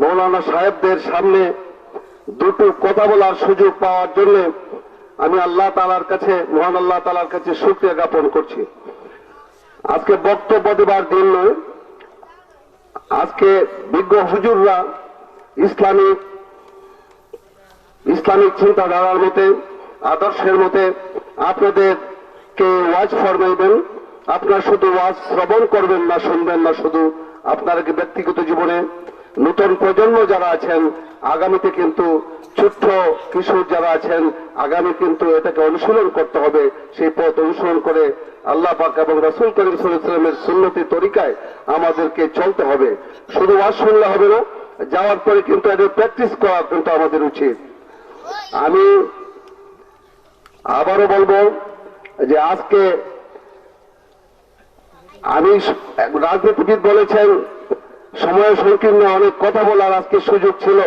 মৌলানা সাহেবদের সামনে দুটো কথা বলার সুযোগ পাওয়ার জন্য আমি আল্লাহ তাআলার কাছে, মহান আল্লাহ তাআলার কাছে শুকরিয়া জ্ঞাপন করছি। আজকে বক্তব্য দেবার দিন নয়, আজকে বিজ্ঞ হুজুররা ইসলামিক চিন্তাধারার মতে, আদর্শের মতে আপনাদেরকে ওয়াজ ফরমাইবেন। আপনারা শুধু ওয়াজ শ্রবণ করবেন না, শুনবেন না শুধু, আপনারা ব্যক্তিগত জীবনে নতুন প্রজন্ম যারা আছেন, আগামীতে কিন্তু ছোট্ট কিশোর যারা আছেন, আগামী কিন্তু এটাকে অনুসরণ করতে হবে। সেই পথ অনুসরণ করে আল্লাহ পাক এবং রাসূল করিম সাল্লাল্লাহু আলাইহি ওয়াসাল্লামের সুন্নতি তরিকায় আমাদেরকে চলতে হবে। শুধু ওয়াজ শুনলে হবে না, যাওয়ার পরে কিন্তু এটা প্র্যাকটিস করা কিন্তু আমাদের উচিত। আমি আবারও বলবো যে আজকে আমি রাজনীতিবিদ বলেছেন সময় সংকীর্ণ, অনেক কথা বলার আজকে সুযোগ ছিল,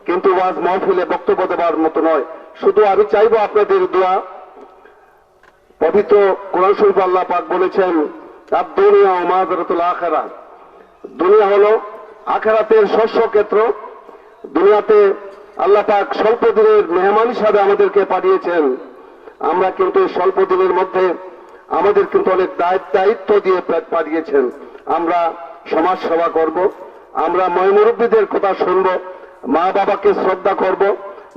কিন্তু ওয়াজ মাহফিলে বক্তব্য দেওয়ার মতো নয়। শুধু আমি চাইবো আপনাদের দোয়া। পবিত্র কোরআন শরীফ আল্লাহ পাক বলেছেন দুনিয়া ও মাযরাতুল আখিরাহ, দুনিয়া হলো আখিরাতের শস্য ক্ষেত্র। দুনিয়াতে আল্লাহ পাক স্বল্প দিনের মেহমান হিসাবে আমাদেরকে পাঠিয়েছেন। আমরা কিন্তু স্বল্প দিনের মধ্যে আমাদের কিন্তু অনেক দায়িত্ব দিয়ে পাঠিয়েছেন। আমরা সমাজ সেবা করব, আমরা মুরব্বীদের কথা শুনব, মা বাবাকে শ্রদ্ধা করব,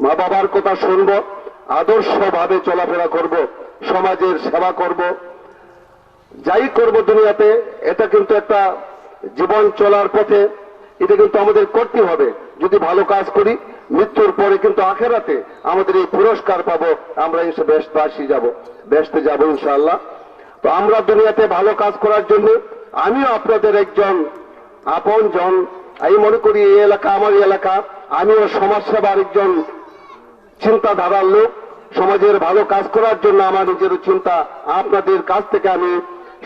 মা বাবার কথা শুনব, আদর্শভাবে চলাফেরা করব, সমাজের সেবা করব, যাই করব দুনিয়াতে। এটা কিন্তু একটা জীবন চলার পথে এটা কিন্তু আমাদের করতে হবে। যদি ভালো কাজ করি, মৃত্যুর পরে কিন্তু আখেরাতে আমাদের এই পুরস্কার পাবো, আমরা এসে বেহেশতে যাব ইনশাআল্লাহ। তো আমরা দুনিয়াতে ভালো কাজ করার জন্য আমিও আপনাদের একজন আপন জন। আমি মনে করি এই এলাকা আমার এলাকা, আমিও সমাজ সেবার একজন চিন্তাধারার লোক। সমাজের ভালো কাজ করার জন্য আমার নিজের চিন্তা। আপনাদের কাছ থেকে আমি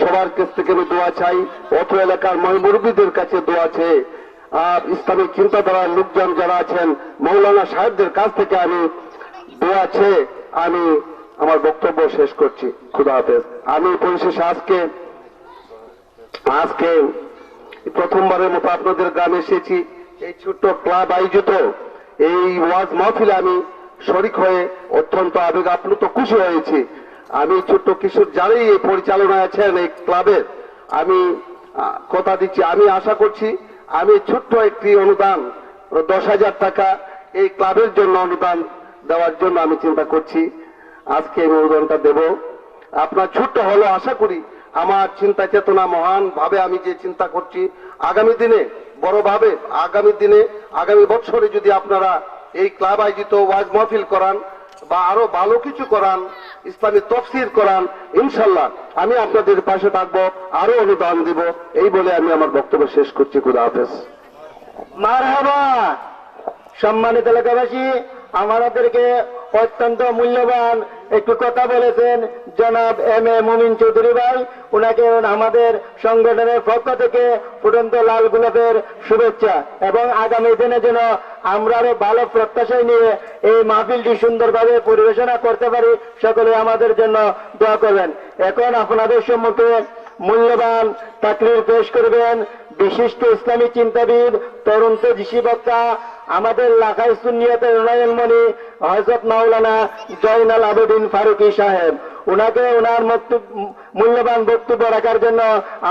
সবার কাছ থেকে আমি দোয়া চাই, অত্র এলাকার মুরব্বীদের কাছে দোয়া চাই, ইসলামিক চিন্তাধারার লোকজন যারা আছেন মৌলানা সাহেবদের কাছ থেকে আমি দোয়া চেয়ে আমি আমার বক্তব্য শেষ করছি। খুদা হাফেজ। আমি পরিশেষে আজকে প্রথমবারের মতো আপনাদের গ্রামে এসেছি। এই ছোট্ট ক্লাব আয়োজিত এই ওয়াজ মাহফিলে আমি শরীক হয়ে অত্যন্ত আবেগ আপ্লুত খুশি হয়েছি। আমি ছোট্ট কিশোর যারাই এই পরিচালনায় আছেন এই ক্লাবের, আমি কথা দিচ্ছি, আমি আশা করছি আমি ছোট্ট একটি অনুদান 10,000 টাকা এই ক্লাবের জন্য অনুদান দেওয়ার জন্য আমি চিন্তা করছি। আজকে আমি অনুদানটা দেব। আপনার ছোট্ট হলো, আশা করি আমার চিন্তা চেতনা মহান ভাবে আমি যে চিন্তা করছি, আগামী দিনে বড়ভাবে, আগামী বছরে যদি আপনারা এই ক্লাব আয়োজিত ওয়াজ মাহফিল করান বা আরো ভালো কিছু করান, ইসলামী তাফসীর করান, ইনশাআল্লাহ আমি আপনাদের পাশে থাকবো, আরো অনুদান দিব। এই বলে আমি আমার বক্তব্য শেষ করছি। খুদা হাফেজ। মারহাবা। সম্মানিত এলাকাবাসী, আমাদেরকে অত্যন্ত মূল্যবান একটু কথা বলেছেন জনাব এম.এ. মুমিন চৌধুরী ভাই। উনাকে আমাদের সংগঠনের পক্ষ থেকে ফুটন্ত লাল গোলাপের শুভেচ্ছা এবং আগামী দিনে যেন আমরা আরো ভালো প্রত্যাশায় নিয়ে এই মাহফিলটি সুন্দরভাবে পরিবেশনা করতে পারি, সকলে আমাদের জন্য দোয়া করবেন। এখন আপনাদের সম্মুখে মূল্যবান তাকরীর পেশ করবেন বিশিষ্ট ইসলামী চিন্তাবিদ, তরুণ তেজস্বী বক্তা, আমাদের লাখাই সুন্নিয়তের উন্নয়নমণি হযরত মাওলানা জয়নাল আবেদিন ফারুকী সাহেব। উনাকে ওনার মূল্যবান বক্তব্য রাখার জন্য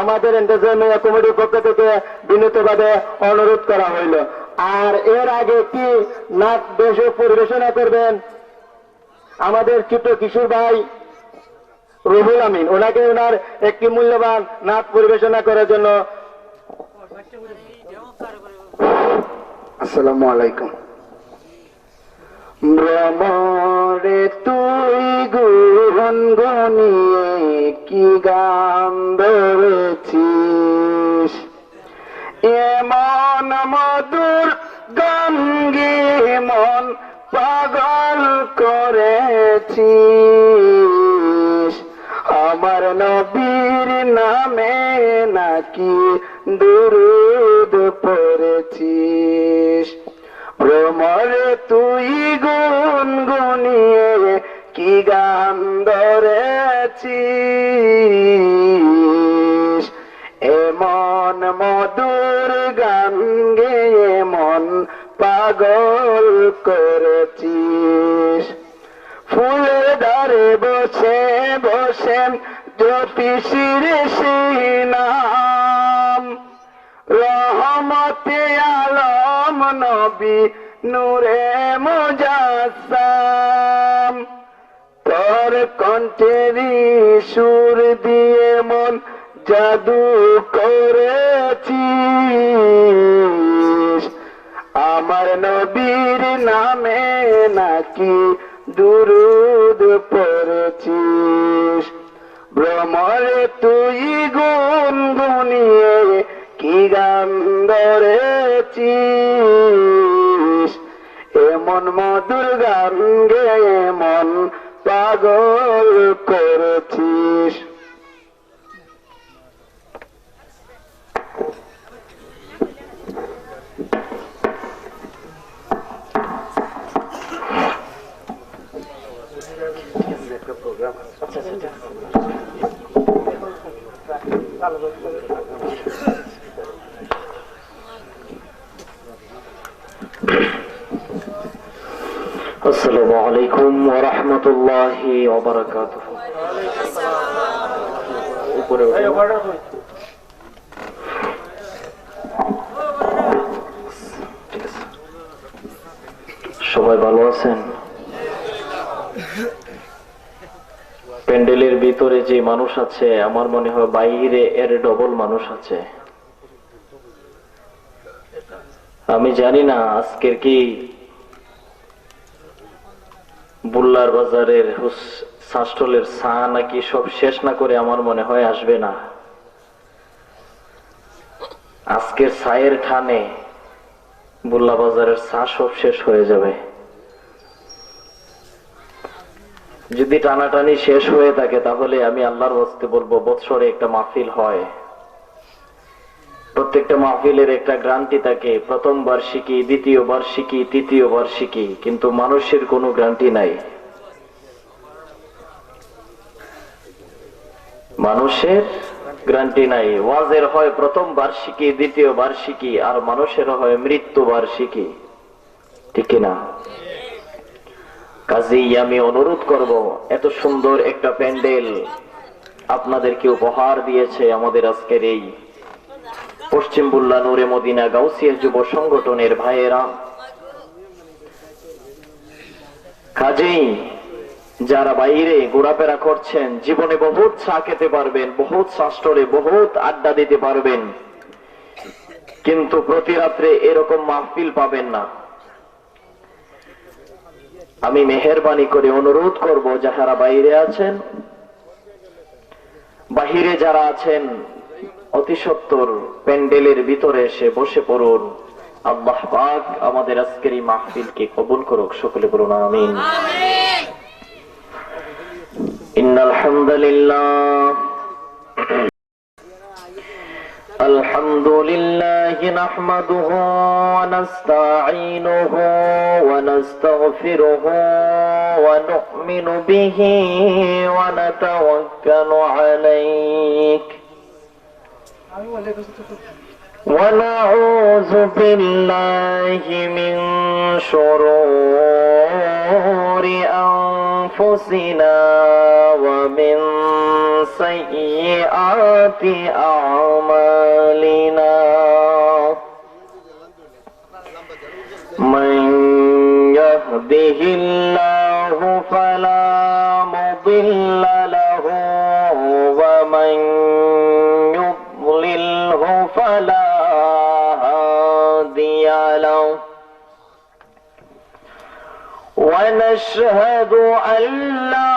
আমাদের এন্টারটেইনমেন্ট কমিটির পক্ষ থেকে বিনীতভাবে অনুরোধ করা হইল। আর এর আগে কি নাচ বেশ পরিবেশনা করবেন আমাদের ছোট কিশোর ভাই রুহুল আমিন। ওনাকে ওনার একটি মূল্যবান নাচ পরিবেশনা করার জন্য। আসসালামু আলাইকুম। ভ্রমরে তুই গুনগুনিয়ে কি গান ধরেছিস, এমন মধুর গান গেয়ে মন পাগল করেছিস। আমার নবীর নামে নাকি দুরূদ পড়েছিস। ভ্রমরে তুই গুনগুনিয়ে কি গান ধরেছিস, এমন মধুর গান গেয়ে মন পাগল করেছিস। ফুলের ধারে বসে বসে জ্যোতিষীর নাম, রহমতে আলম নবী নূরে মুজাসসাম। তোর কণ্ঠেরই সুর দিয়ে মন জাদু করেছিস। আমার নবীর নামে নাকি দুরুদ পড়েছিস। ভ্রমরে তুই গুনগুনিয়ে কি গান ধরেছিস। এমন মধুর গান গেয়ে মন পাগল করেছিস। আসসালামু আলাইকুম ওয়া রাহমাতুল্লাহি ওয়া বারাকাতুহু। উপরে সবাই ভালো আছেন? প্যান্ডেলের ভিতরে যে মানুষ আছে আমার মনে হয় বাইরে এর ডবল মানুষ আছে। আমি জানি না আজকের কি বুল্লার বাজারের শাসটলের চা নাকি সব শেষ না করে আমার মনে হয় আসবে না। আজকের চায়ের ঠানে বুল্লা বাজারের চা সব শেষ হয়ে যাবে। যদি টানাটানি শেষ হয়ে থাকে তাহলে আমি আল্লাহর ওয়াস্তে বলবো বৎসরে একটা মাহফিল হয়। প্রত্যেকটা মাহফিলের একটা গ্রান্টি থাকে, প্রথম বার্ষিকী, দ্বিতীয় বার্ষিকী, তৃতীয় বার্ষিকী, কিন্তু মানুষের কোনো গ্রান্টি নাই। মানুষের গ্রান্টি নাই। ওয়াজের হয় প্রথম বার্ষিকী, দ্বিতীয় বার্ষিকী, আর মানুষের হয় মৃত্যু বার্ষিকী, ঠিক কিনা? কাজেই আমি অনুরোধ করব, এত সুন্দর একটা প্যান্ডেল আপনাদেরকে উপহার দিয়েছে আমাদের আজকের এই পশ্চিম বুল্লা নূরে মদিনা গাউসিয়া যুব সংগঠনের ভাইয়েরা। কাজেই যারা বাইরে ঘোরাফেরা করছেন, জীবনে বহুত চা খেতে পারবেন, বহুত শাস্ত্রে বহুত আড্ডা দিতে পারবেন, কিন্তু প্রতি রাত্রে এরকম মাহফিল পাবেন না। আমি মেহেরবানি করে অনুরোধ করব, যারা বাইরে আছেন, বাহিরে যারা আছেন, অতি সত্বর প্যান্ডেলের ভিতরে এসে বসে পড়ুন। আল্লাহ পাক আমাদের আজকের এই মাহফিলকে কবুল করুক। সকলে বলুন আমিন। ইন্নাল হামদুলিল্লাহ আলহামদুলিল্লাহি নাহমাদুহু ওয়া নাস্তাঈনুহু ওয়া নাস্তাগফিরুহু ওয়া নু'মিনু বিহি ওয়া নাতাওয়াক্কালু আলাইহি ونعوذ بالله من شرور أنفسنا ومن سيئات أعمالنا من يهده الله فلا مضل له ومن يضلله فلا هادي له ونشهد أن لا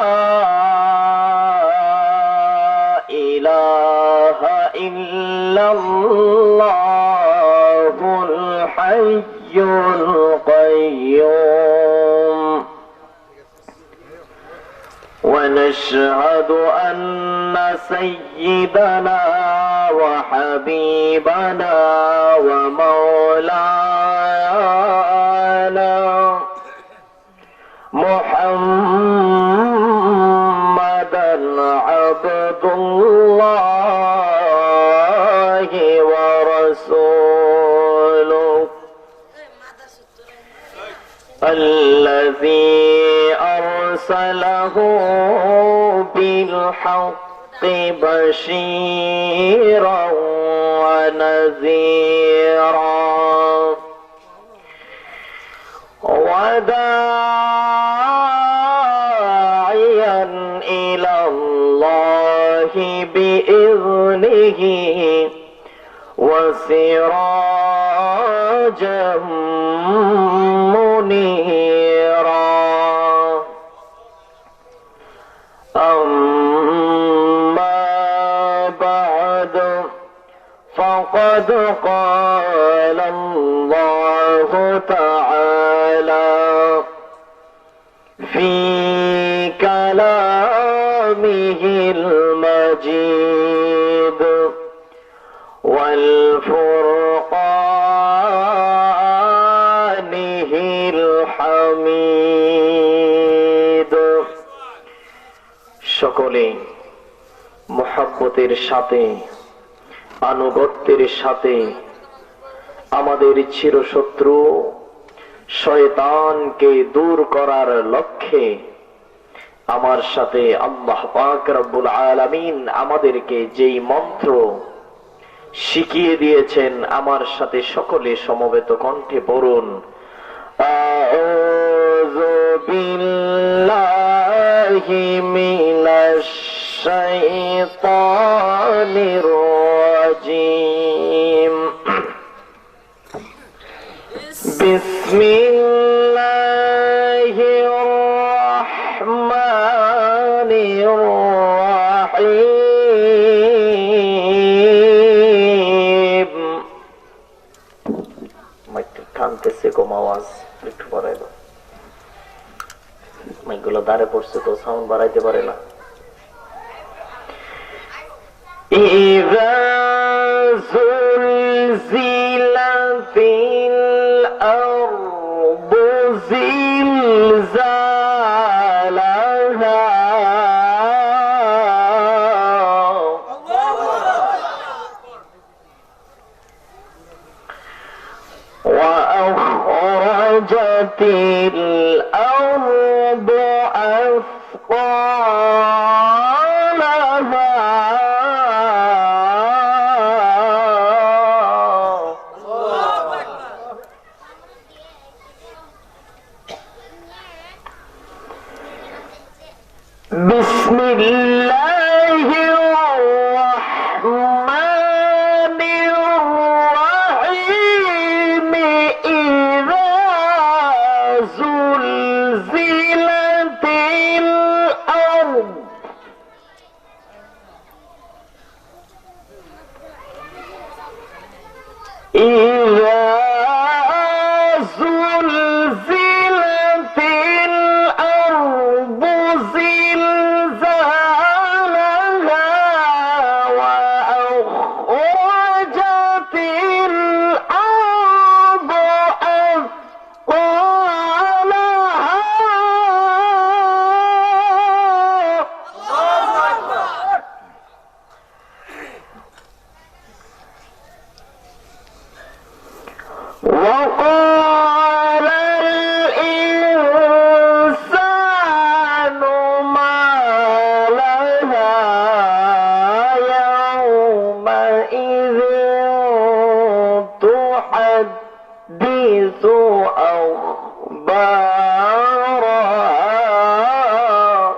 إله إلا الله الحي القيوم ونشهد أن سيدنا وحبيبنا ومولانا محمدا عبد الله ورسوله الذي أرسله بالحق بشيرا ونذيرا وداعيا إلى الله بإذنه وسراجا منيرا أما بعد فقد قال الله تعالى في كلامه المجيد والفرقانه الحميد সকলে মুহাব্বতের সাথে আনুগত্যের সাথে আমাদের চিরশত্রু শয়তানকে দূর করার লক্ষ্যে আমার সাথে আল্লাহ পাক রব্বুল আলামিন আমাদেরকে যেই মন্ত্র শিখিয়ে দিয়েছেন আমার সাথে সকলে সমবেত কণ্ঠে পড়ুন আউযু বিল্লাহি মিনাশ শাইতানির রাজিম বিসমিল্লাহির রাহমানির রাহিম মাইকটা টানতেছে কম আওয়াজ একটু বাড়াইবো মাইকগুলো দাঁড়ে পড়ছে তো সাউন্ড বাড়াইতে পারে না إذا زلزلت الأرض زلزالها وأخرجت الأرض أثقالها بسم الله الرحمن الرحيم إذا زلزلت الأرض إذا زلزلت الأرض زلزالها وأخرجت الأرض أثقالها وقال الإنسان ما لها يومئذ تحدث أخبارها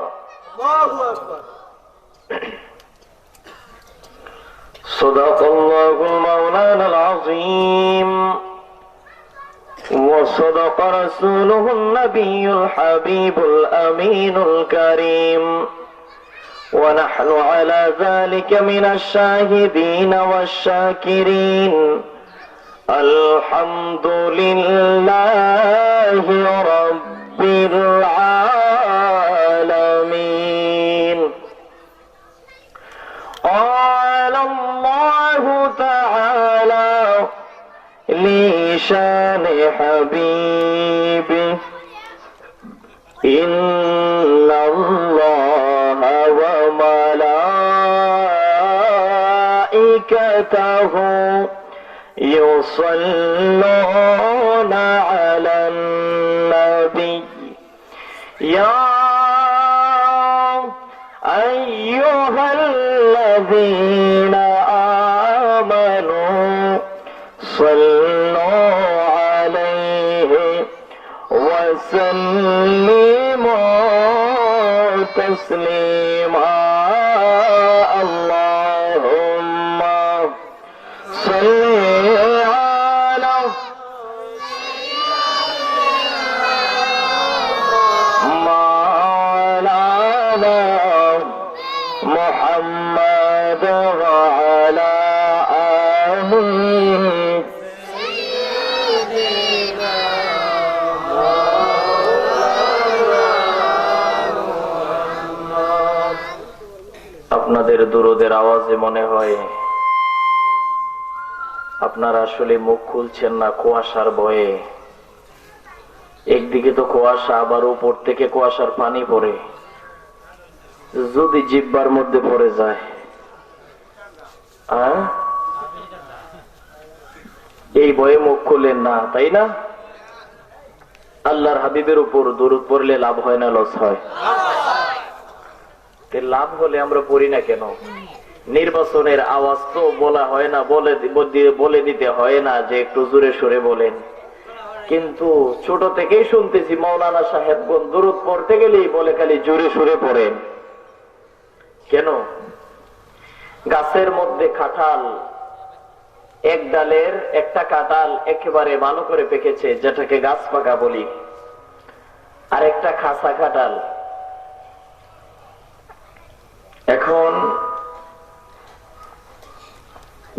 صدق الله مولانا العظيم وصدق رسوله النبي الحبيب الأمين الكريم ونحن على ذلك من الشاهدين والشاكرين الحمد لله رب العالمين قال الله تعالى لشان حبيبي إن الله وملائكته يصلون على النبي يا أيها الذين آمنوا صلوا عليه وسلموا تسليما اللهم صل على مولانا محمد وعلى آله আপনাদের দুরুদের আওয়াজে মনে হয় আপনারা আসলে মুখ খুলছেন না কুয়াশার ভয়ে। একদিকে তো কুয়াশা, আবার উপর থেকে কুয়াশার পানি পড়ে, যদি জিহ্বার মধ্যে পড়ে যায় এই ভয়ে মুখ খুলেন না, তাই না? আল্লাহর হাবিবের উপর দরুদ পড়লে লাভ হয় না লস হয়? লাভ হলে আমরা পড়ি না কেন? নির্বাচনের আওয়াজ তো বলা হয় না, বলে দিতে হয় না যে একটু জোরে সোরে বলেন, কিন্তু ছোট থেকেই শুনতেছি মাওলানা সাহেবগণ দরুদ পড়তে গেলেই বলে খালি জোরে সোরে পড়েন। কেন? গাছের মধ্যে কাঁঠাল, এক ডালের একটা কাঁঠাল একেবারে ভালো করে পেকেছে, যেটাকে গাছ পাকা বলি, আর একটা খাসা কাঁঠাল। এখন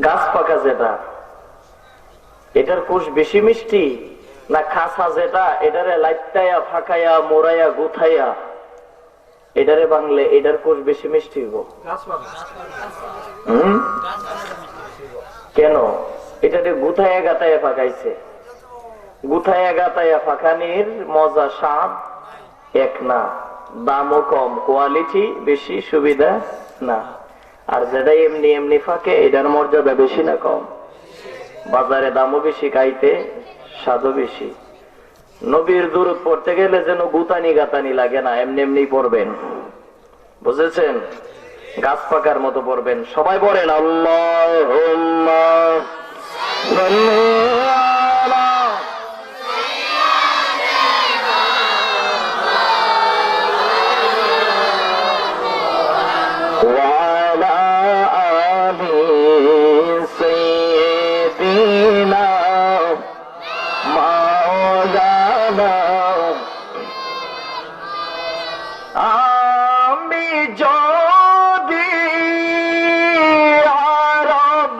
গাছ পাকা যেটা, এটার কোষ বেশি মিষ্টি, না খাসা যেটা এটারে লাইটাইয়া ফাঁকাইয়া মোড়াইয়া গুথাইয়া এটারে বাংলে এটার কোষ বেশি মিষ্টি হইব? কেন? এটারে গুথাইয়া গাতাইয়া ফাঁকাইছে। গুথাইয়া গাতাইয়া ফাঁকানির মজা স্বাদ এক না, দামও কম, কোয়ালিটি বেশি, সুবিধা না। আর যেটা এমনি এমনি ফাঁকে এটার মর্যাদা বেশি না কম? বাজারে দামও বেশি, খাইতে স্বাদও বেশি। নবীর দরুদ পড়তে গেলে যেন গুতানি গাতানি লাগে না, এমনি এমনি পড়বেন, বুঝেছেন? গাছ পাকার মতো পড়বেন। সবাই পড়েন আল্লাহুম্মা সাল্লি আলা وعلى آل سيدنا مولانا আমি যদি আরব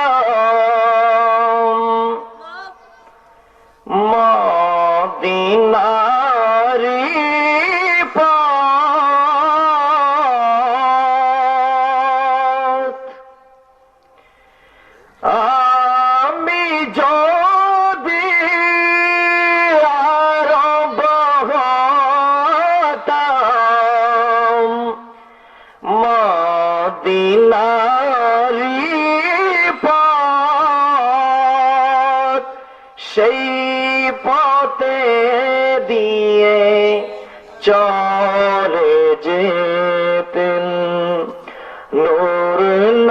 হতাম মদিনারি আমি যদি আরব হতাম মদিনারি পথ, সেই পথে দিয়ে চলে যেতেন নূর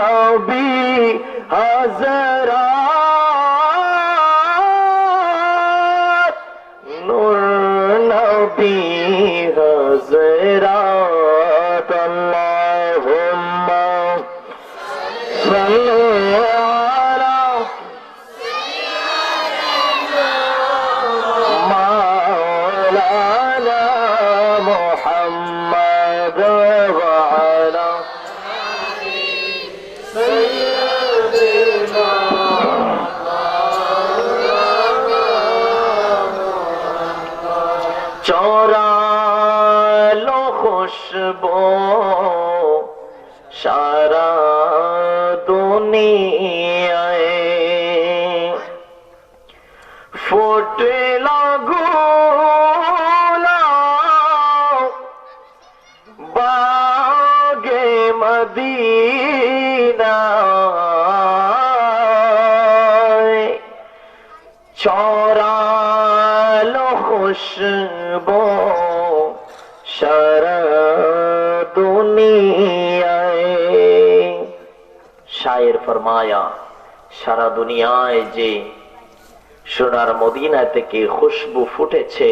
নবী হযরত, নূর নবী হযরত। আল্লাহুম্মা সাল্লি আলা মাওলানা মুহাম্মদ ওয়া আলা চরালো খুশবু সারা দুনিয়ায়, ফুটে গোলাপ বাগে মদিনায়, চরালো খুশবু সারা দুনিয়ায়। শায়ের ফরমায়া, সারা দুনিয়ায় যে সোনার মদিনা থেকে খুশবু ফুটেছে,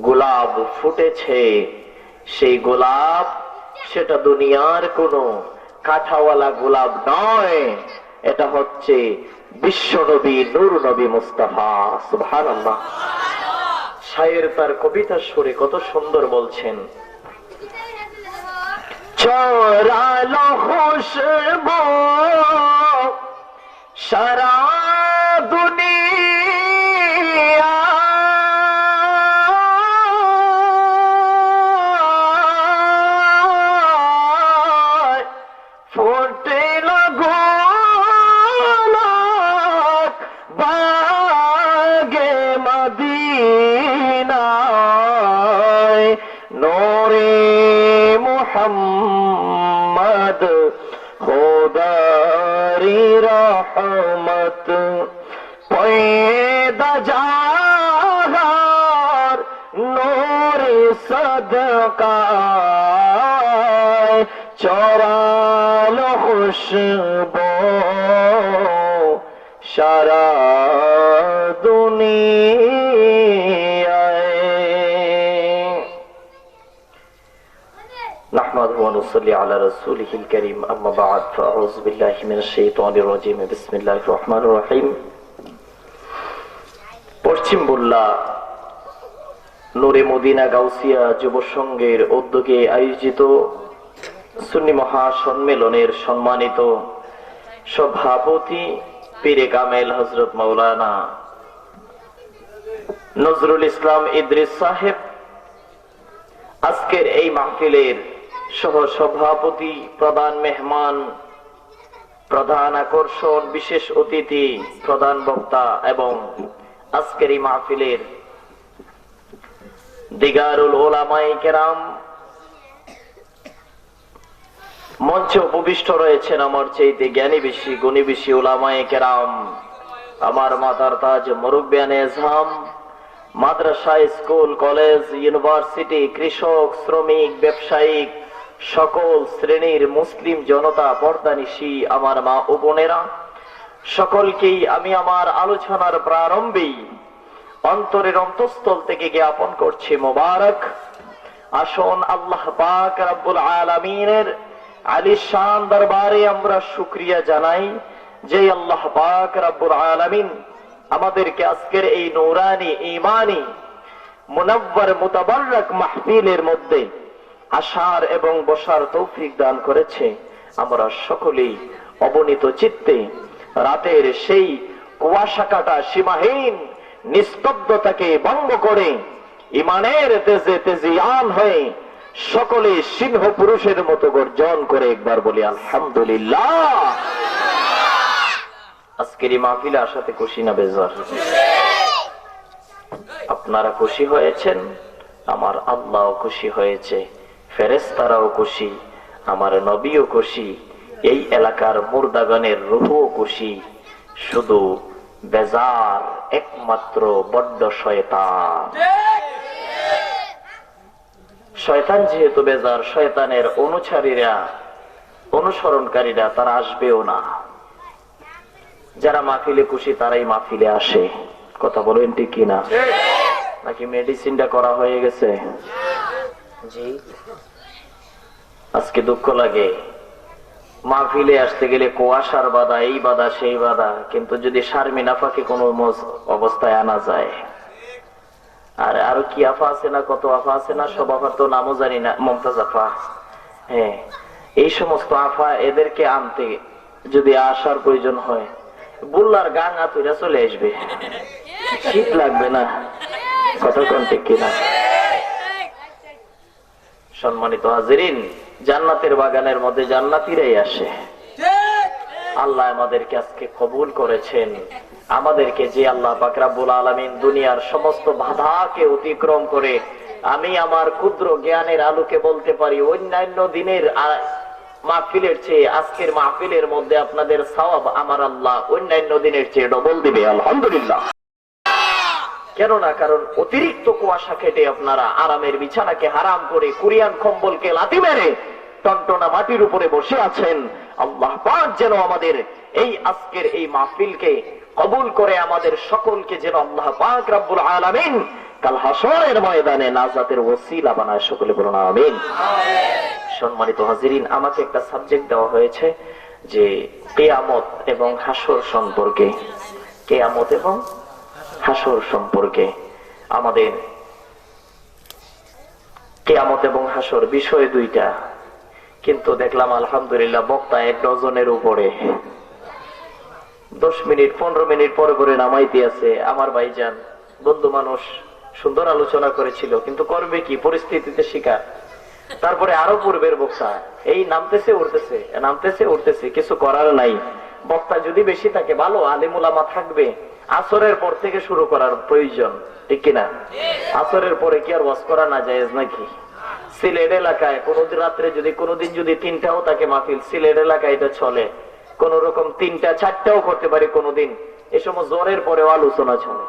গোলাপ ফুটেছে, সেই গোলাপ সেটা দুনিয়ার কোনো কাঁঠাওয়ালা গোলাপ নয়, এটা হচ্ছে বিশ্বনবী নূর নবী মুস্তাফা। সুবহানাল্লাহ। শায়ের তার কবিতার সুরে কত সুন্দর বলছেন, চরালো খুশবু সারা দুনিয়া, ফুটিল গোলাপ বাগে মদিনায়, নূরে মুহাম্মদ খোদারি রহমত পয়দা জাহার নূরে সদকায়, চরালো খুশবু সারা দুনিয়ায়। نحمده ونصلي على رسوله الكريم أما بعد فأعوذ بالله من الشيطان الرجيم بسم الله الرحمن الرحيم। পশ্চিম বুল্লা নূরে মদিনা গাউসিয়া যুব সংঘের উদ্যোগে আয়োজিত সুন্নি মহাসম্মেলনের সম্মানিত সভাপতি পীরে কামেল হযরত মাওলানা নজরুল ইসলাম ইদ্রিস সাহেব, আজকের এই মাহফিলের সহ সভাপতি, প্রধান মেহমান, প্রধান আকর্ষণ, বিশেষ অতিথি, প্রধান বক্তা এবং আজকের এই মাহফিলের দিগারুল উলামায়ে কেরাম, মঞ্চে উপবিষ্ট রয়েছেন আমার চাইতে জ্ঞানী বেশি, গুণী বেশি উলামায়ে কেরাম, আমার মাতার তাজ মুরব্বিয়ানে আজম, মাদ্রাসা, স্কুল, কলেজ, ইউনিভার্সিটি, কৃষক, শ্রমিক, ব্যবসায়িক, সকল শ্রেণীর মুসলিম জনতা, পর্দানিশী আমার মা ও বোনেরা, সকলকেই আমি আমার আলোচনার প্রারম্ভেই অন্তরের অন্তঃস্থল থেকে জ্ঞাপন করছি মোবারক। আসুন আল্লাহ পাক রব্বুল আলামিনের আলিশান দরবারে আমরা শুকরিয়া জানাই যে আল্লাহ পাক রব্বুল আলামিন আমাদেরকে আজকের এই নূরানি ঈমানি মুনাব্বার মুতাবাররক মাহফিলের মধ্যে আসার এবং বসার তৌফিক দান করেছে। আমরা সকলেই অবনীত চিত্তে রাতের সেই কুয়াশা কাটা সীমাহীন নিস্তব্ধতাকে ভঙ্গ করে ইমানের তেজে তেজিয়ান হয়ে সকলে সিংহ পুরুষের মতো গর্জন করে একবার বলি আলহামদুলিল্লাহ। আজকের এই মাহফিলে আসাতে খুশি না বেজার? আপনারা খুশি হয়েছেন, আমার আল্লাহও খুশি হয়েছে, ফেরেশতারাও খুশি, আমার নবীও খুশি, এই এলাকার মুর্দাগণের রূহও খুশি। শুধু বেজার একমাত্র বড্ড শয়তান। শয়তান যেহেতু বেজার, শয়তানের অনুসারীরা, অনুসরণকারীরা তারা আসবেও না। যারা মাহফিলে খুশি তারাই মাহফিলে আসে। কথা বলেন ঠিক কিনা? নাকি মেডিসিনটা করা হয়ে গেছে? জি। আজকে দুঃখ লাগে, মাহফিলে আসতে গেলে কুয়াশার বাধা, এই বাধা সেই বাধা, কিন্তু যদি শারমিন আফাকে কোনো অবস্থায় আনা যায়, আর আরো কি আফা আছে না, কত আফা আছে না, সব আফার তো নামও জানি না, মমতাজ আফা, হ্যাঁ, এই সমস্ত আফা এদেরকে আনতে যদি আসার প্রয়োজন হয়, বুল্লার গাঙ্গা তুইরা চলে আসবে, শীত লাগবে না। কথা কোন ঠিক কিনা? সম্মানিত হাজিরিন, জান্নাতের বাগানের মধ্যে জান্নাতীরাই আসে। আল্লাহ আমাদেরকে আজকে কবুল করেছেন। আমাদেরকে যে আল্লাহ পাক রব্বুল আলামিন দুনিয়ার সমস্ত বাধাকে অতিক্রম করে, আমি আমার ক্ষুদ্র জ্ঞানের আলোকে বলতে পারি, অন্যান্য দিনের মাহফিলের চেয়ে আজকের মাহফিলের মধ্যে আপনাদের সওয়াব আমার আল্লাহ অন্যান্য দিনের চেয়ে ডবল দিবে। আলহামদুলিল্লাহ। কেননা কারণ অতিরিক্ত কুয়াশা কেটে আপনারা আরামের বিছানাকে হারাম করে কুরিয়ান কম্বলকে লাথি মেরে টনটনা মাটির উপরে বসে আছেন। আল্লাহ পাক যেন আমাদের এই আজকের এই মাহফিলকে কবুল করে আমাদের সকলকে যেন আল্লাহ পাক রব্বুল আলামিন কাল হাশরের ময়দানে নাজাতের ওসিলা বানায়, সকলে বলুন আমিন। সম্মানিত হাজিরিন, আমাকে একটা সাবজেক্ট দেওয়া হয়েছে যে কিয়ামত এবং হাশর সম্পর্কে, কিয়ামত এবং হাশর সম্পর্কে। আমাদের কিয়ামত এবং হাশর বিষয় দুইটা, কিন্তু দেখলাম আলহামদুলিল্লাহ বক্তা 1 ডজনের উপরে। 10 মিনিট 15 মিনিট পরে পরে নামাইতে আছে। আমার ভাইজান বন্ধু মানুষ সুন্দর আলোচনা করেছিল, কিন্তু করবে কি, পরিস্থিতিতে শিকার। তারপরে আরো পূর্বের বক্তা এই নামতেছে উঠতেছে নামতেছে উঠতেছে, কিছু করার নাই। বক্তা যদি বেশি থাকে ভালো, আলিম উলামা থাকবে। আসরের পর থেকে শুরু করার প্রয়োজন, ঠিক কিনা? আসরের পরে কি আর ওয়াজ করা না জায়েজ নাকি? সিলেট এলাকায় কোনদিন রাত্রে যদি কোনদিন যদি 3টাও থাকে মাহফিল, সিলেট এলাকায় এটা চলে। কোন রকম 3টা 4টাও করতে পারে কোনদিন। এ সময় জোরের পরেও আলোচনা চলে।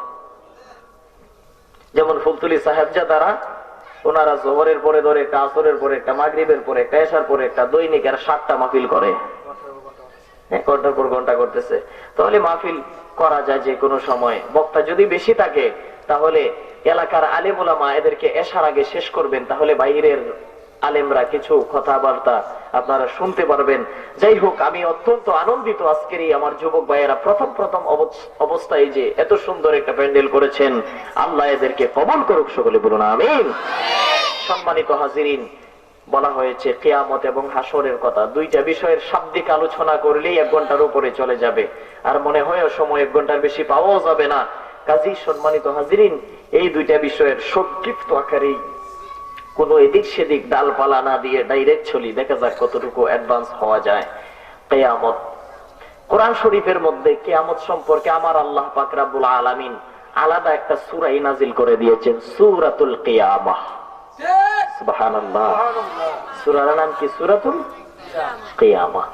যেমন ফুলতুলি সাহেবজাদারা, ওনারা জোহরের পরে ধরে একটা, আসরের পরে একটা, মাগরিবের পরে একটা, এশার পরে একটা, দৈনিক আর 7টা মাহফিল করে। ঘন্টার পর ঘন্টা করতেছে। তাহলে মাহফিল করা যায় যে কোনো সময়। বক্তা যদি বেশি থাকে তাহলে এলাকার আলেম ওলামা এদেরকে এশার আগে শেষ করবেন, তাহলে বাইরের আলেমরা কিছু কথাবার্তা আপনারা শুনতে পারবেন। যাই হোক, আমি অত্যন্ত আনন্দিত আজকের এই আমার যুবক ভাইয়েরা প্রথম অবস্থায় যে এত সুন্দর একটা প্যান্ডেল করেছেন। আল্লাহ এদেরকে কবুল করুক, সকলে বলুন আমিন। সম্মানিত হাজিরিন, বলা হয়েছে কিয়ামত এবং হাশরের কথা। দুইটা বিষয়ের শাব্দিক আলোচনা করলেই 1 ঘন্টার উপরে চলে যাবে, আর মনে হয় সময় 1 ঘন্টার বেশি পাওয়াও যাবে না। কাজী সম্মানিত হাজিরিন, এই দুইটা বিষয়ের সংক্ষিপ্ত আকারেই কোন এদিক সেদিক ডালপালা না দিয়ে ডাইরেক্ট চলি, দেখা যাক কতটুকু অ্যাডভান্স হওয়া যায়। কিয়ামত, কোরআন শরীফের মধ্যে কিয়ামত সম্পর্কে আমার আল্লাহ পাক রব্বুল আলামিন আলাদা একটা সূরা নাজিল করে দিয়েছেন, সূরাতুল কিয়ামাহ। সুবহানাল্লাহ। সূরার নাম কি? সূরাতুল কিয়ামাহ।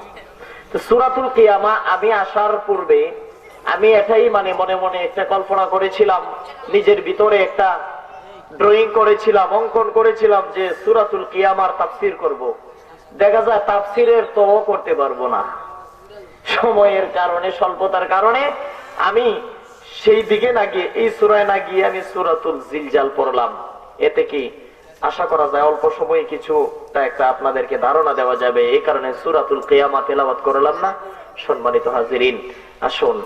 তো সূরাতুল কিয়ামাহ আমি আসার পূর্বে আমি এটাই মনে মনে একটা কল্পনা করেছিলাম, নিজের ভিতরে একটা ড্রয়িং করেছিলাম, অঙ্কন করেছিলাম যে সূরাতুল কিয়ামার তাফসীর করব। দেখা যায় তাফসীরের তো করতে পারবো না, সময়ের কারণে, স্বল্পতার কারণে আমি সেই দিকে না গিয়ে, এই সূরায় না গিয়ে আমি সূরাতুল জিলজাল পড়লাম। এতে কি আশা করা যায় অল্প সময়ে কিছুটা একটা আপনাদেরকে ধারণা দেওয়া যাবে। এই কারণে সূরাতুল কিয়ামা তেলাওয়াত করলাম না। সম্মানিত হাজিরিন, আসুন,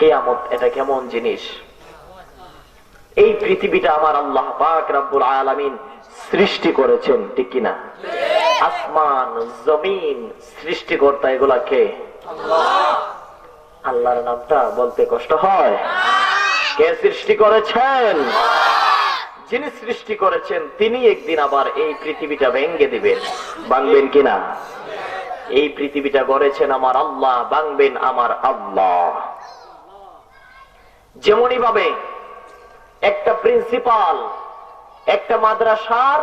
কিয়ামত এটা কেমন জিনিস? এই পৃথিবীটা আমার আল্লাহ পাক রব্বুল আলামিন সৃষ্টি করেছেন, ঠিক কিনা? আসমান জমিন সৃষ্টিকর্তা এগুলা কে? আল্লাহর নামটা বলতে কষ্ট হয়। কে সৃষ্টি করেছেন? যিনি সৃষ্টি করেছেন তিনি একদিন আবার এই পৃথিবীটা ভেঙে দিবেন। ভাঙবেন কিনা? এই পৃথিবীটা গড়েছেন আমার আল্লাহ, ভাঙবেন আমার আল্লাহ। যেমনই ভাবে একটা প্রিন্সিপাল একটা মাদ্রাসার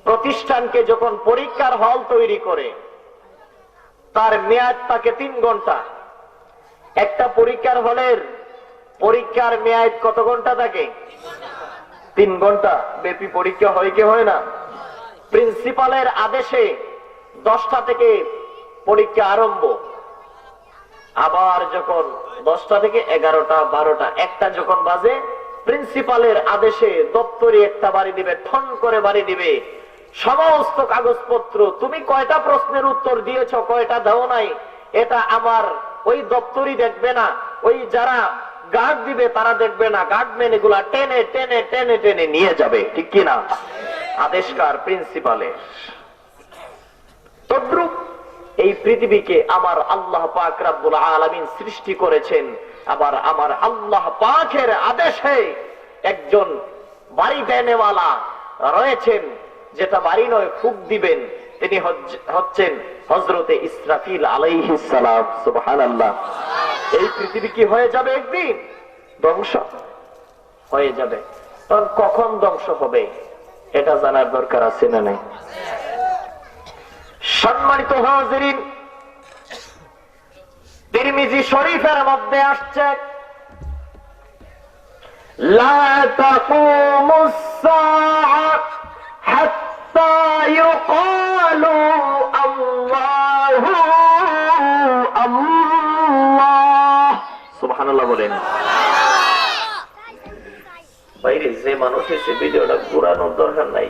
প্রতিষ্ঠানকে যখন পরীক্ষার হল তৈরি করে, তার মেয়াদ থাকে 3 ঘন্টা। একটা পরীক্ষার হলের পরীক্ষার মেয়াদ কত ঘন্টা থাকে? 3 ঘন্টা ব্যাপী পরীক্ষা হয় কি হয় না? প্রিন্সিপালের আদেশে 10টা থেকে পরীক্ষা আরম্ভ। আবার যখন 10টা থেকে 11টা 12টা 1টা যখন বাজে, প্রিন্সিপালের আদেশে দপ্তরে একটা বাড়ি দিবে, ঠন করে বাড়ি দিবে। সমস্ত কাগজপত্র, তুমি কয়টা প্রশ্নের উত্তর দিয়েছ, কয়টা দাও নাই, এটা আমার ওই দপ্তরই দেখবে না, ওই যারা গার্ড দিবে তারা দেখবে না, গার্ডম্যান এগুলা টেনে টেনে টেনে টেনে নিয়ে যাবে, ঠিক কিনা? আদেশকার প্রিন্সিপালের। তদ্রূপ এই পৃথিবীকে আমার আল্লাহ পাক রব্বুল আলামিন সৃষ্টি করেছেন। আবার আমার আল্লাহ পাকের আদেশে একজন বাড়ি দেনেওয়ালা রয়েছেন, যেটা বাড়ি নয় ফুঁক দিবেন, তিনি হচ্ছেন হযরতে ইসরাফিল আলাইহিস সালাম। সুবহানাল্লাহ। এই পৃথিবী কি হয়ে যাবে? একদিন ধ্বংস হয়ে যাবে। তখন কখন ধ্বংস হবে এটা জানার দরকার আছে না নাই? সম্মানিত হাজিরিন, তিরমিজি শরীফের মধ্যে আসছে لا تقوم الساعة حتى يقال الله الله সুবহানাল্লাহ বলেন। বাইরে যে মানুষ এসে ভিডিওটা ঘোরানোর দরকার নাই।